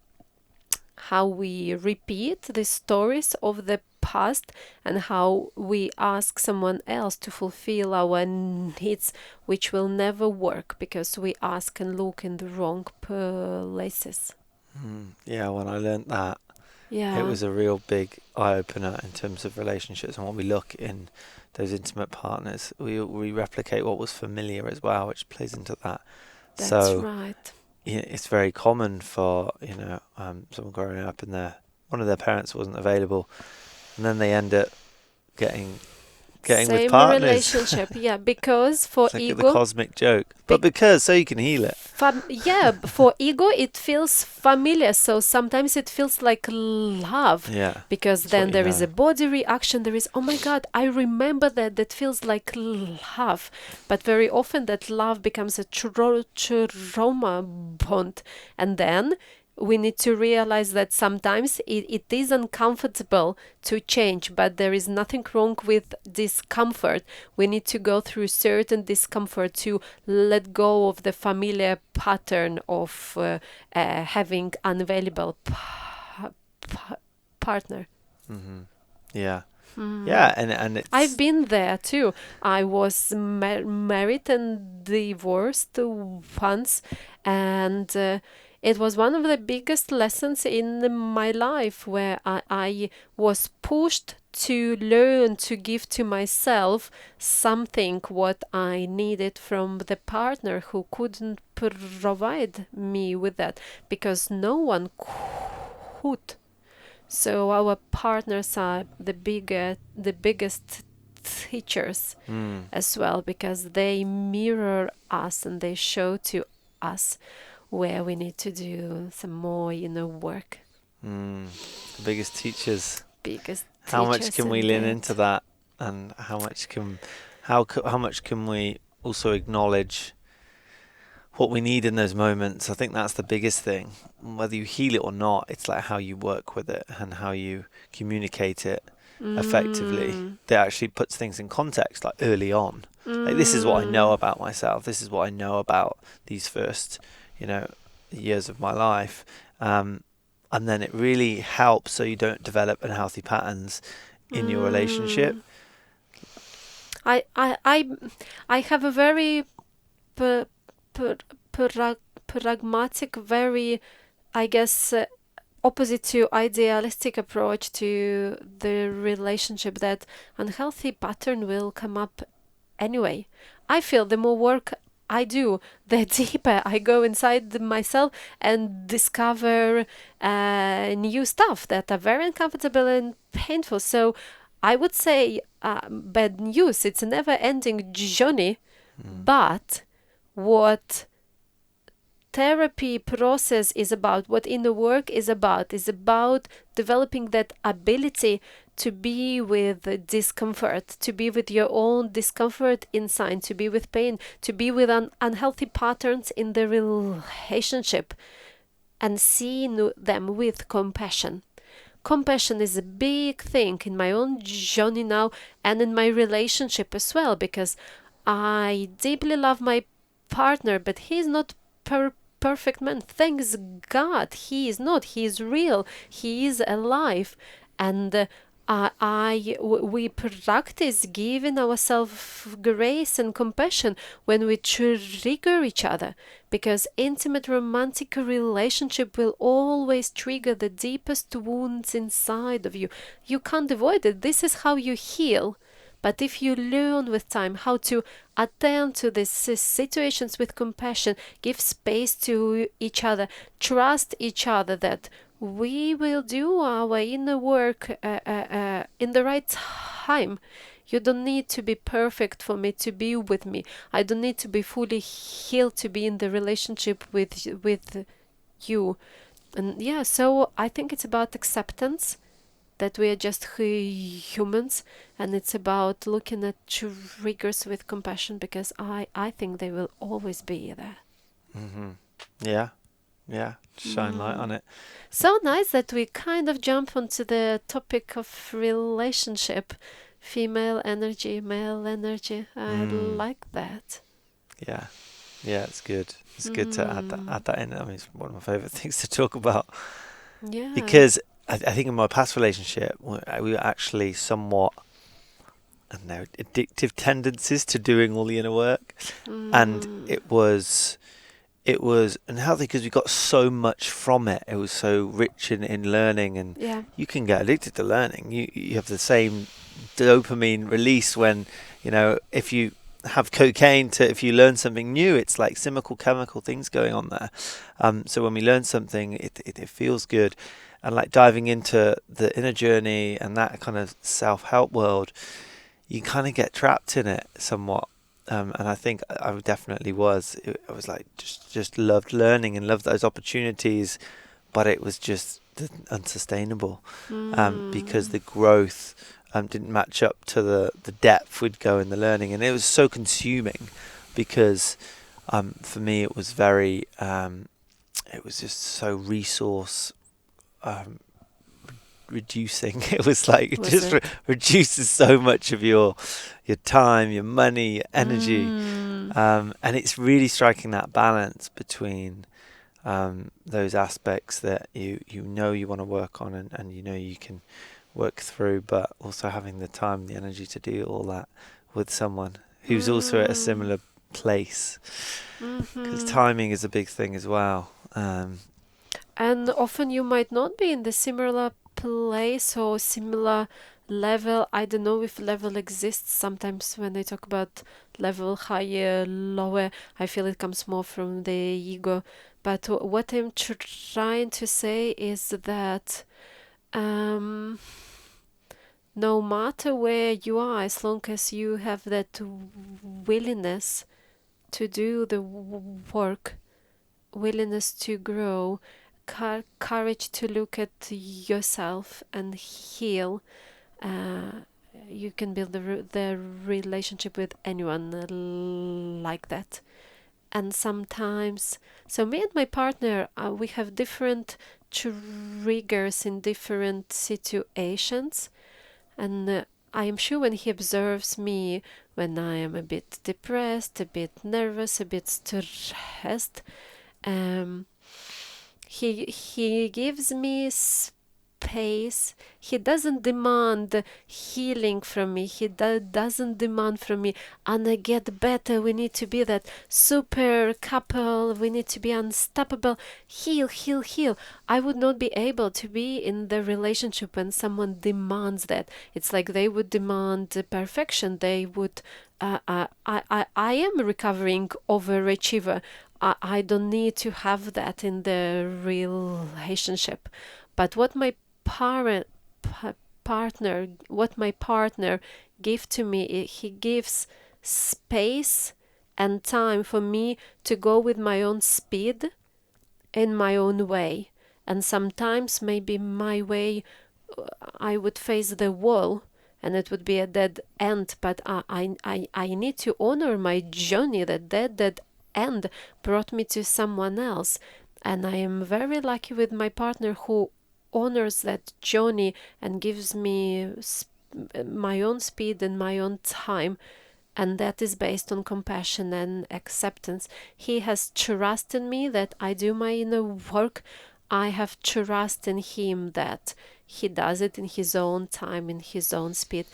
repeat the stories of the past, and how we ask someone else to fulfill our needs, which will never work because we ask and look in the wrong places. Yeah, when I learnt that, Yeah. it was a real big eye-opener in terms of relationships and what we look in those intimate partners. We replicate what was familiar as well, which plays into that. That's right. It's very common for someone growing up and one of their parents wasn't available, and then they end up getting Same with partners. Relationship, yeah, because for it's like ego, the cosmic joke, but because so you can heal it. For ego it feels familiar, so sometimes it feels like love. Yeah, because then there is a body reaction. There is, oh my God, I remember that feels like love. But very often that love becomes a trauma bond, and then we need to realize that sometimes it is uncomfortable to change, but there is nothing wrong with discomfort. We need to go through certain discomfort to let go of the familiar pattern of having unavailable partner. Mm-hmm. Yeah. Yeah, and it's... I've been there too. I was married and divorced once, and it was one of the biggest lessons in my life, where I was pushed to learn to give to myself something what I needed from the partner who couldn't provide me with that, because no one could. So our partners are the biggest teachers as well, because they mirror us and they show to us where we need to do some more inner work. The biggest teachers. Biggest How much teachers can we lean indeed. into that, and how much can we also acknowledge what we need in those moments? I think that's the biggest thing. Whether you heal it or not, it's like how you work with it and how you communicate it effectively. That actually puts things in context, like early on. Like, this is what I know about myself. This is what I know about these first, years of my life. And then it really helps so you don't develop unhealthy patterns in your relationship. I have a very pragmatic, very, I guess, opposite to idealistic approach to the relationship, that unhealthy pattern will come up anyway. I feel the more work I do, the deeper I go inside myself and discover new stuff that are very uncomfortable and painful. So I would say, bad news, it's a never-ending journey, but what therapy process is about, what inner work is about developing that ability to be with discomfort, to be with your own discomfort inside, to be with pain, to be with unhealthy patterns in the relationship, and seeing them with compassion. Compassion is a big thing in my own journey now, and in my relationship as well, because I deeply love my partner, but he's not perfect man. Thanks God, he is not. He is real. He is alive, and we practice giving ourselves grace and compassion when we trigger each other, because intimate romantic relationship will always trigger the deepest wounds inside of you. You can't avoid it. This is how you heal. But if you learn with time how to attend to these situations with compassion, give space to each other, trust each other that we will do our inner work in the right time. You don't need to be perfect for me to be with me. I don't need to be fully healed to be in the relationship with you. And yeah, so I think it's about acceptance, that we are just humans, and it's about looking at triggers with compassion, because I think they will always be there. Yeah, shine light on it. So nice that we kind of jump onto the topic of relationship, female energy, male energy. I like that. Yeah, it's good. It's good to add that in. I mean, it's one of my favourite things to talk about. Yeah. Because I think in my past relationship, we were actually somewhat, I don't know, addictive tendencies to doing all the inner work. And it was unhealthy because we got so much from it. It was so rich in learning, and you can get addicted to learning. You have the same dopamine release when, if you have cocaine if you learn something new, it's like chemical things going on there. So when we learn something, it feels good. And like diving into the inner journey and that kind of self-help world, you kind of get trapped in it somewhat. And I think I definitely was. I was like, just loved learning and loved those opportunities, but it was just unsustainable because the growth didn't match up to the depth we'd go in the learning. And it was so consuming because for me it was very it was just so resource um, reducing. It was like it Was just it? reduces so much of your time, your money, your energy, Mm. and it's really striking that balance between those aspects that you know you want to work on, and you know you can work through, but also having the time, the energy to do all that with someone who's also at a Mm. similar place, because Mm-hmm. timing is a big thing as well. And often you might not be in the similar place or similar level. I don't know if level exists. Sometimes when I talk about level higher, lower, I feel it comes more from the ego. But what I'm trying to say is that um, no matter where you are, as long as you have that willingness to do the work, willingness to grow, courage to look at yourself and heal, uh, you can build the relationship with anyone like that. And sometimes, so me and my partner, we have different triggers in different situations. And I am sure when he observes me when I am a bit depressed, a bit nervous, a bit stressed, um, he gives me space. He doesn't demand healing from me. He doesn't demand from me, Anna, get better. We need to be that super couple. We need to be unstoppable. Heal, heal, heal. I would not be able to be in the relationship when someone demands that. It's like they would demand perfection. They would. I am a recovering overachiever. I don't need to have that in the relationship. But what my parent partner, what my partner give to me, he gives space and time for me to go with my own speed in my own way. And sometimes maybe my way, I would face the wall and it would be a dead end, but I need to honor my journey. That dead end brought me to someone else. And I am very lucky with my partner who honors that journey and gives me my own speed and my own time. And that is based on compassion and acceptance. He has trust in me that I do my inner work. I have trust in him that he does it in his own time, in his own speed.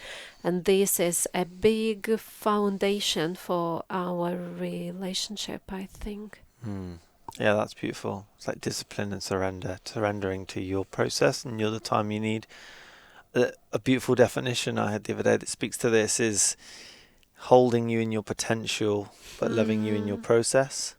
And this is a big foundation for our relationship, I think. Yeah, that's beautiful. It's like discipline and surrendering to your process and the time you need. A beautiful definition I had the other day that speaks to this is holding you in your potential, but loving you in your process.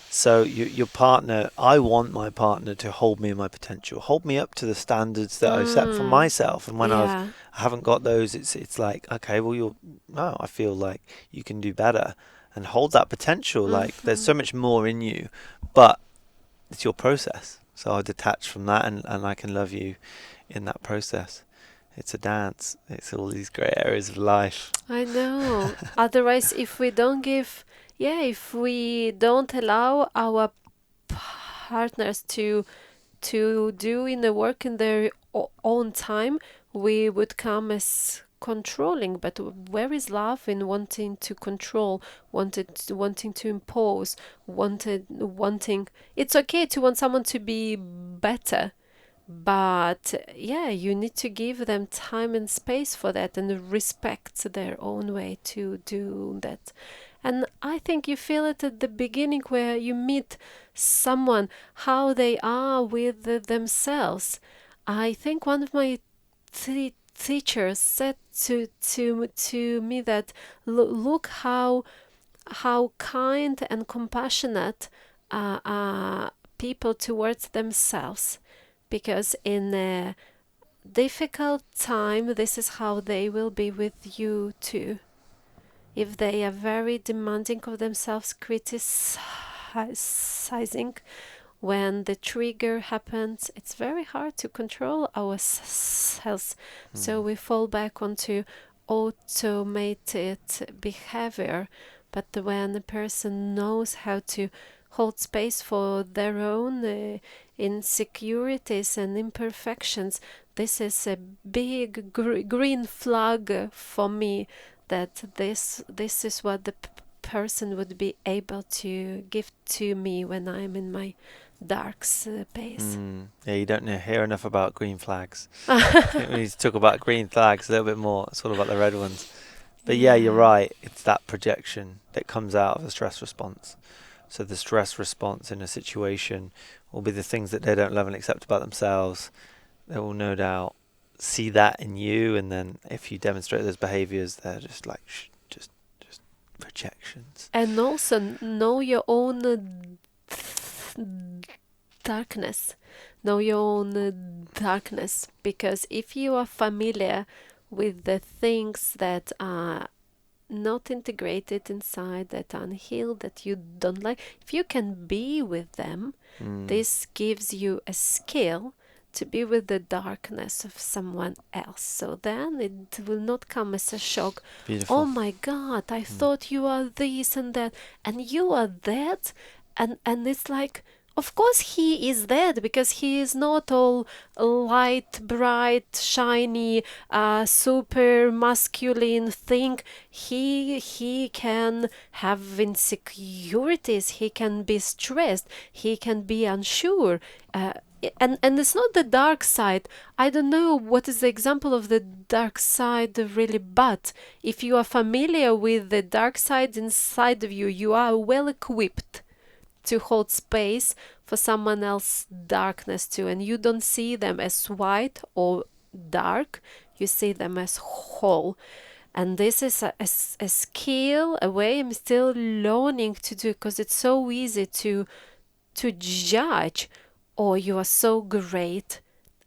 So your partner, I want my partner to hold me in my potential, hold me up to the standards that I've set for myself. And when I Yeah. haven't got those, it's like, okay, well I feel like you can do better, and hold that potential. Like there's so much more in you, but it's your process. So I detach from that, and I can love you in that process. It's a dance. It's all these great areas of life. I know. Otherwise, if we don't give, yeah, if we don't allow our partners to do in the work in their own time, we would come as controlling. But where is love in wanting to control, wanting to impose, wanting? It's okay to want someone to be better, but yeah, you need to give them time and space for that and respect their own way to do that. And I think you feel it at the beginning where you meet someone, how they are with themselves. I think one of my teachers said to me that look how kind and compassionate people towards themselves, because in a difficult time, this is how they will be with you too. If they are very demanding of themselves, criticizing, when the trigger happens, it's very hard to control ourselves. So we fall back onto automated behavior. But when a person knows how to hold space for their own insecurities and imperfections. This is a big green flag for me, that this is what the person would be able to give to me when I'm in my dark space. Yeah, you don't hear enough about green flags. We need to talk about green flags a little bit more. It's all about the red ones. But yeah, you're right. It's that projection that comes out of the stress response. So the stress response in a situation will be the things that they don't love and accept about themselves. They will no doubt see that in you, and then if you demonstrate those behaviors, they're just like just projections. And also know your own darkness. Know your own darkness, because if you are familiar with the things that are not integrated inside, that are unhealed, that you don't like, if you can be with them, this gives you a skill to be with the darkness of someone else. So then it will not come as a shock. Beautiful. Oh my God, I thought you are this and that, and you are that, and it's like, of course he is that, because he is not all light, bright, shiny, super masculine thing. He can have insecurities, he can be stressed, he can be unsure. And it's not the dark side. I don't know what is the example of the dark side really, but if you are familiar with the dark side inside of you, you are well equipped to hold space for someone else's darkness too, and you don't see them as white or dark, you see them as whole. And this is a skill, a way I'm still learning to do, because it's so easy to judge. Oh, you are so great,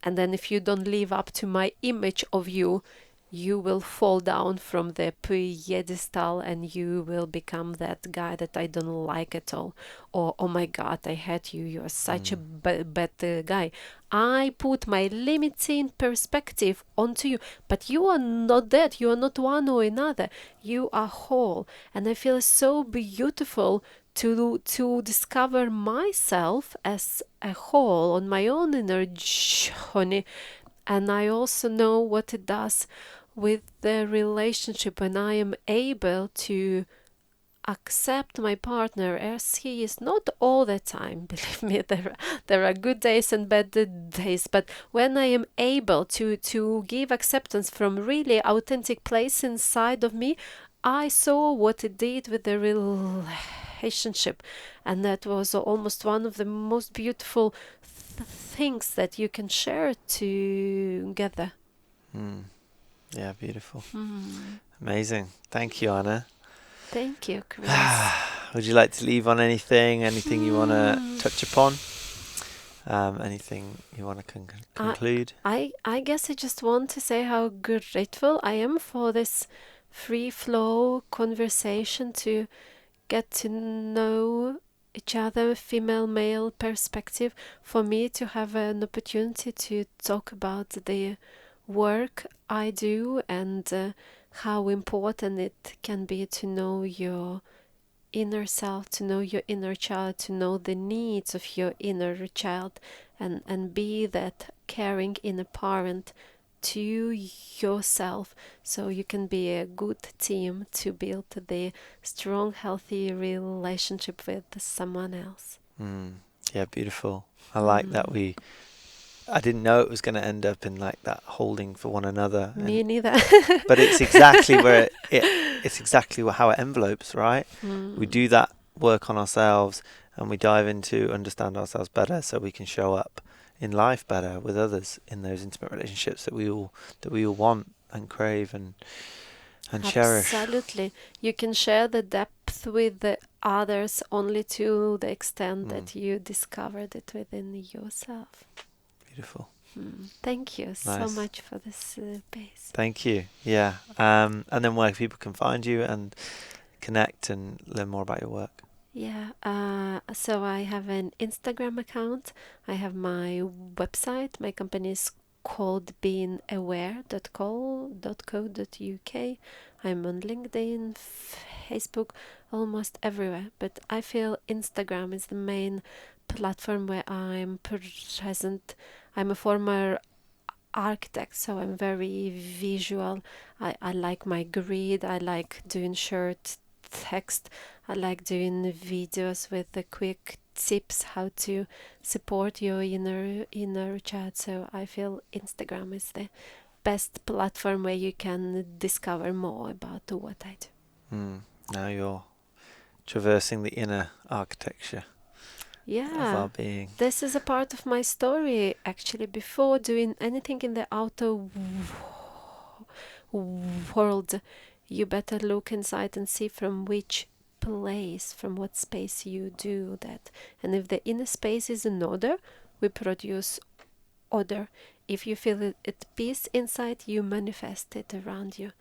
and then if you don't live up to my image of you, you will fall down from the pedestal and you will become that guy that I don't like at all. Or, oh my God, I hate you. You are such a bad guy. I put my limiting perspective onto you, but you are not that. You are not one or another. You are whole. And I feel so beautiful to discover myself as a whole on my own inner journey. And I also know what it does with the relationship when I am able to accept my partner as he is, not all the time. Believe me, there are good days and bad days, but when I am able to give acceptance from really authentic place inside of me, I saw what it did with the relationship, and that was almost one of the most beautiful things that you can share together. Yeah, beautiful. Amazing. Thank you, Anna. Thank you, Chris. Would you like to leave on anything you want to touch upon? Anything you want to conclude? I guess I just want to say how grateful I am for this free flow conversation, to get to know each other, female, male perspective, for me to have an opportunity to talk about the work I do, and how important it can be to know your inner self, to know your inner child, to know the needs of your inner child, and be that caring inner parent to yourself, so you can be a good team to build the strong, healthy relationship with someone else. Yeah, beautiful. I like that I didn't know it was going to end up in like that holding for one another. Me neither. But it's exactly where it's exactly how it envelopes, right? We do that work on ourselves, and we dive into understand ourselves better, so we can show up in life better with others in those intimate relationships that we all want and crave and cherish. Absolutely. You can share the depth with the others only to the extent that you discovered it within yourself. Beautiful. Thank you so much for this space. Thank you. Yeah. And then where people can find you and connect and learn more about your work. Yeah. So I have an Instagram account. I have my website. My company is called beingaware.co.uk. I'm on LinkedIn, Facebook, almost everywhere. But I feel Instagram is the main platform where I'm present. I'm a former architect, so I'm very visual. I like my grid. I like doing short text. I like doing videos with the quick tips how to support your inner child. So I feel Instagram is the best platform where you can discover more about what I do. Now you're traversing the inner architecture of our Yeah, being. this is a part of my story actually. Before doing anything in the outer world, you better look inside and see from which place, from what space you do that. And if the inner space is in order, we produce order. If you feel at peace inside, you manifest it around you.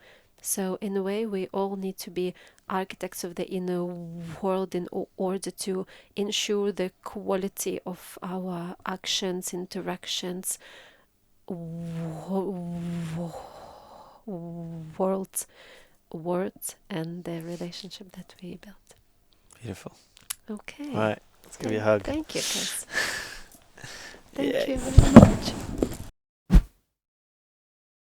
So in a way, we all need to be architects of the inner world in order to ensure the quality of our actions, interactions, worlds, words, and the relationship that we built. Beautiful. Okay. All right, let's give you a hug. Thank you, Chris. Thank Yay. you very much.